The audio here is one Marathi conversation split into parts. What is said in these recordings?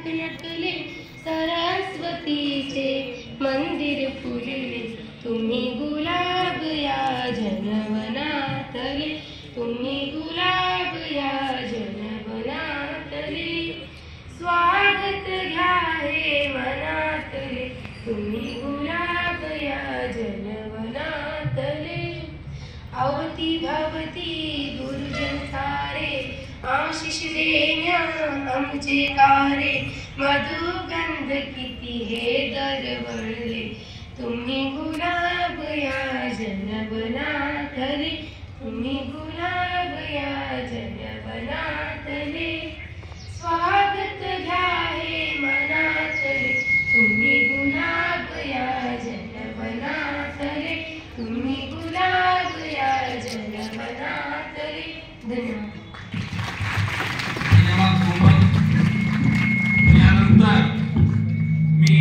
घरात नटले सरस्वतीचे मंदिर फुलले तुम्ही गुलाब या जनवनातले तुम्ही गुलाब या जनवनातले स्वागत घ्या हे मनातले तुम्ही गुलाब या जनवनातले अवती भवती दुर्जन सारे आशिष देण्या आमचे कारे मधुगंध किती हे दरवळले तुम्ही गुलाब या जनवनातले तुम्ही गुलाब या जनवनातले स्वागत घ्या हे मनातले तुम्ही गुलाब या जनवनातले तुम्ही गुलाब या जनवनातले. धन्यवाद. यानंतर मी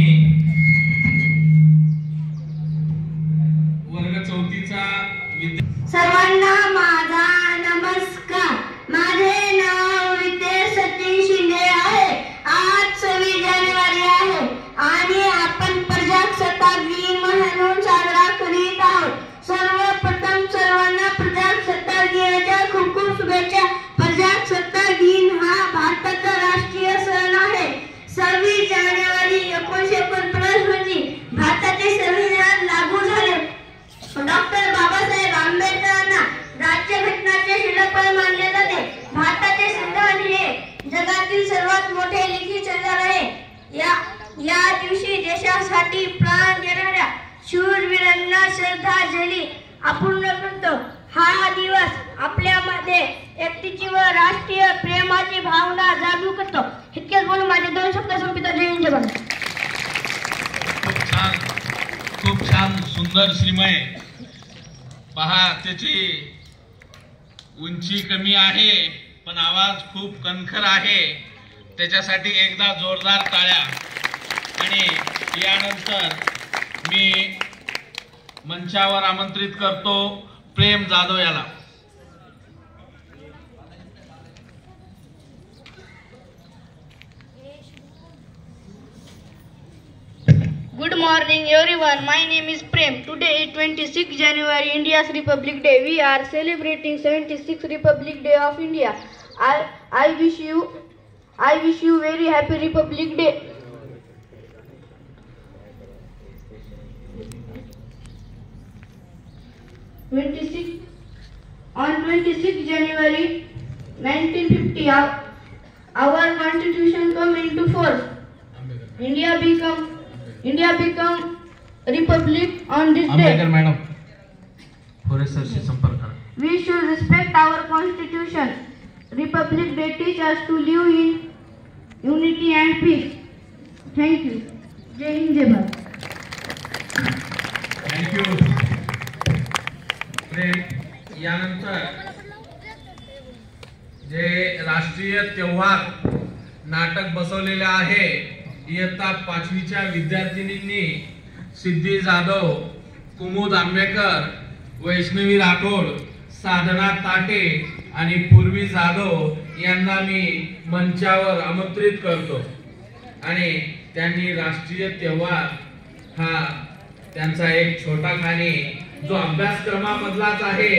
वर्ग 4चा सर्वांना माझा नमस्कार. माझे नाव विद्या सचिन शिंदे आहे. आज 26 जानेवारी आहे आणि आपण प्रजासत्ताक दिन म्हणून साजरा करीत आहोत. सर्वप्रथम सर्वांना प्रजासत्ताक दिनाच्या खूप खूप शुभेच्छा. प्रजासत्ताक दिन हा भारताचा राष्ट्रीय सण आहे. 26 जानेवारी 1949 रोजी भारताचे संविधान लागू झाले. डॉक्टर बाबासाहेब आंबेडकरांना राज्यघटनेचे शिल्पकार मानले जाते. भारताचे संविधान हे जगातील सर्वात मोठे लिखित संविधान आहे. या दिवशी देशासाठी प्राण देणाऱ्या शूरवीरांना श्रद्धांजली अर्पण करतो. हा दिवस आपल्यामध्ये एकतेची व राष्ट्रीय प्रेमाची भावना जागृत करतो. इतकेच बोलून माझे 2 शब्द संपितो. जय हिंद, जय भारत. खूप छान सुंदर श्रीमय. पहा, त्याची उंची कमी आहे पण आवाज खूप कणखर आहे. त्याच्यासाठी एकदा जोरदार टाळ्या. आणि यानंतर मी मंचावर आमंत्रित करतो प्रेम जाधव याला. Good morning everyone. My name is Prem. Today is 26 January, India's Republic Day. We are celebrating 76th Republic Day of India. I wish you very happy Republic Day. On 26 January 1950, our Constitution came into force. India become Republic on this day. Madam फॉरेस्टरशी संपर्क करा. We should respect our Constitution. Republic Day teach us to live in unity and peace. Thank you. जय हिंद, जय भारत. थँक्यू. यानंतर जे राष्ट्रीय त्योहार नाटक बसवलेले आहे इयत्ता 5वीच्या विद्यार्थिनींनी सिद्धी जाधव, कुमुद आंबेकर, वैष्णवी राठोड, साधना ताटे आणि पूर्वी जाधव यांना मी मंचावर आमंत्रित करतो आणि त्यांनी राष्ट्रीय त्योहार हा त्यांचा एक छोटा खाणी जो अभ्यासक्रमामधलाच आहे